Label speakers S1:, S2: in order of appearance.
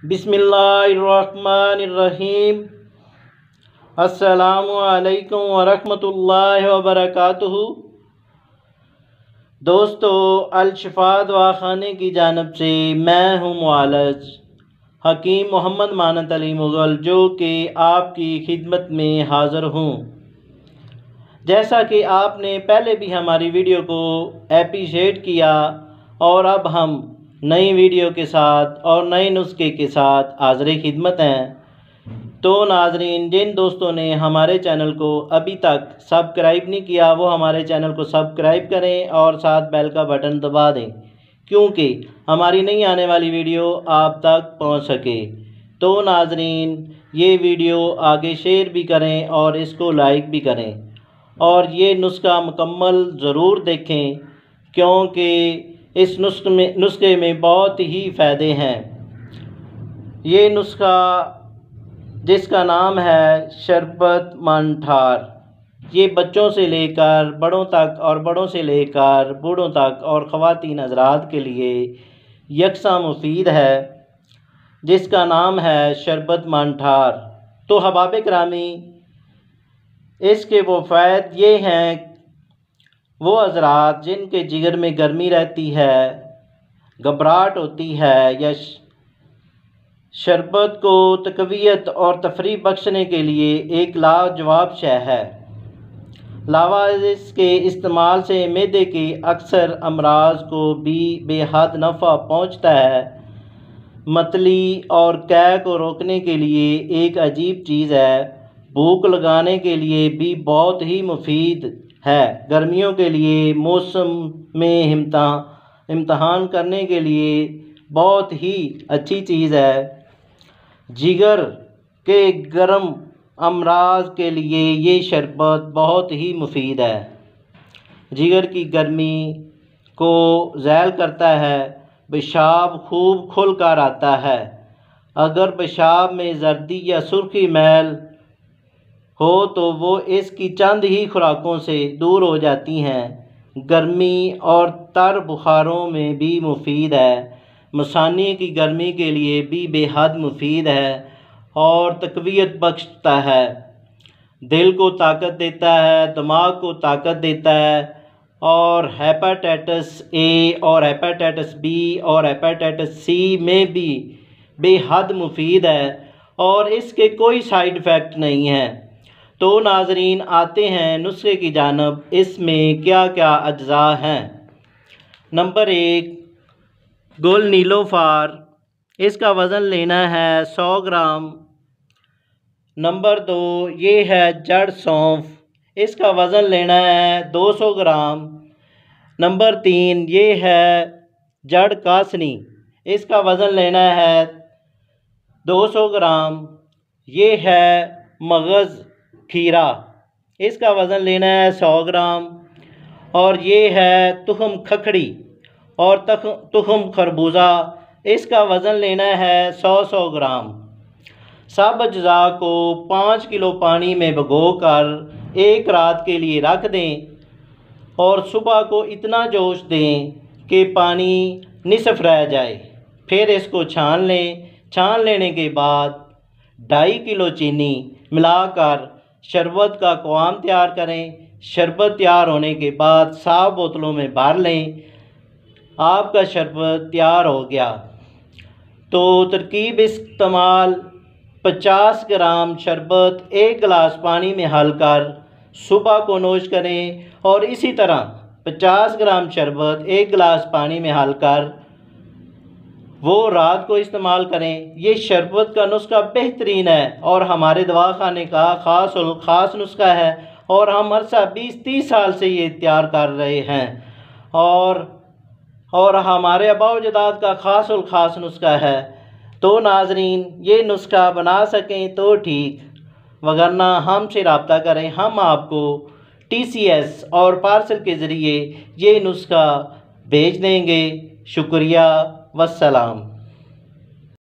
S1: बिस्मिल्लाहिर्रहमानिर्रहीम। अस्सलामु अलैकुम वरहमतुल्लाहि वबरकातुहू। दोस्तों, अल शिफा दवाखाने की जानिब से मैं हूँ मुआलज हकीम मोहम्मद मानत अली मुग़ल, जो कि आपकी खिदमत में हाज़िर हूँ। जैसा कि आपने पहले भी हमारी वीडियो को एप्रिशिएट किया और अब हम नई वीडियो के साथ और नए नुस्खे के साथ हाज़िर खिदमत हैं। तो नाज़रीन, जिन दोस्तों ने हमारे चैनल को अभी तक सब्सक्राइब नहीं किया वो हमारे चैनल को सब्सक्राइब करें और साथ बेल का बटन दबा दें, क्योंकि हमारी नई आने वाली वीडियो आप तक पहुंच सके। तो नाज़रीन, ये वीडियो आगे शेयर भी करें और इसको लाइक भी करें और ये नुस्खा मुकम्मल ज़रूर देखें, क्योंकि इस नुस्खे में बहुत ही फ़ायदे हैं। ये नुस्खा जिसका नाम है शरबत मंठार, ये बच्चों से लेकर बड़ों तक और बड़ों से लेकर बूढ़ों तक और ख़वातीन हज़रात के लिए यकसा मुफीद है, जिसका नाम है शरबत मंठार। तो हबाब करामी, इसके वो फ़ायदे ये हैं, वो हज़रात जिनके जिगर में गर्मी रहती है, घबराहट होती है, या शरबत को तक़वियत और तफरीह बख्शने के लिए एक लाजवाब शय है। लावा इसके इस्तेमाल से मैदे के अक्सर अमराज को भी बेहद नफ़ा पहुँचता है। मतली और कै को रोकने के लिए एक अजीब चीज़ है। भूख लगाने के लिए भी बहुत ही मुफीद है। गर्मियों के लिए मौसम में इम्तहान करने के लिए बहुत ही अच्छी चीज़ है। जिगर के गर्म अमराज के लिए ये शरबत बहुत ही मुफीद है। जिगर की गर्मी को ज़ैल करता है। पेशाब खूब खुल कर आता है। अगर पेशाब में जर्दी या सुर्खी मैल हो तो वो इसकी चंद ही खुराकों से दूर हो जाती हैं। गर्मी और तर बुखारों में भी मुफीद है। मसाने की गर्मी के लिए भी बेहद मुफीद है और तक़वियत बख्शता है। दिल को ताकत देता है, दिमाग को ताकत देता है और हेपेटाइटिस ए और हेपेटाइटिस बी और हेपेटाइटिस सी में भी बेहद मुफीद है और इसके कोई साइड इफ़ेक्ट नहीं है। तो नाज़रीन, आते हैं नुस्खे की जानिब। इसमें क्या क्या अज्जा हैं। नंबर 1, गुल नीलोफार, इसका वज़न लेना है 100 ग्राम। नंबर 2, ये है जड़ सौंफ, इसका वज़न लेना है 200 ग्राम। नंबर 3, ये है जड़ कासनी, इसका वज़न लेना है 200 ग्राम। ये है मगज़ खीरा, इसका वज़न लेना है 100 ग्राम। और ये है तुखम खखड़ी और तुखम खरबूजा, इसका वज़न लेना है 100 ग्राम। सब अज्जा को 5 किलो पानी में भिगोकर एक रात के लिए रख दें और सुबह को इतना जोश दें कि पानी निसफ़ रह जाए। फिर इसको छान लें। छान लेने के बाद 2.5 किलो चीनी मिलाकर शरबत का क़वाम तैयार करें। शरबत तैयार होने के बाद साफ बोतलों में भर लें। आपका शरबत तैयार हो गया। तो तरकीब इस्तेमाल: 50 ग्राम शरबत 1 गिलास पानी में हल कर सुबह को नोश करें और इसी तरह 50 ग्राम शरबत 1 गिलास पानी में हल कर वो रात को इस्तेमाल करें। ये शरबत का नुस्खा बेहतरीन है और हमारे दवाखाने का ख़ास नुस्खा है और हम अरसा 20-30 साल से ये तैयार कर रहे हैं और हमारे आबा-ओ-अजदाद का ख़ास नुस्खा है। तो नाज़रीन, ये नुस्खा बना सकें तो ठीक, वगरना हमसे रब्ता करें। हम आपको TCS और पार्सल के ज़रिए ये नुस्खा भेज देंगे। शुक्रिया, वस्सलाम।